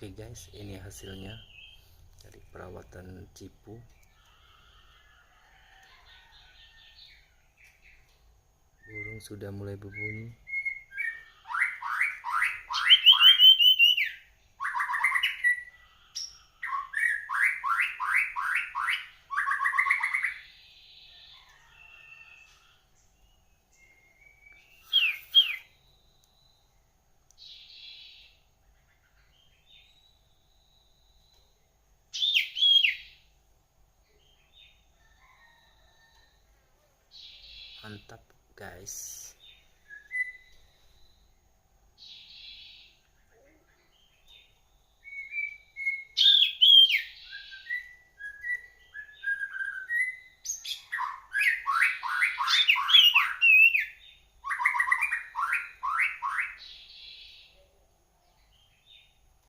Oke guys, ini hasilnya dari perawatan cipu. Burung sudah mulai berbunyi. Mantap guys.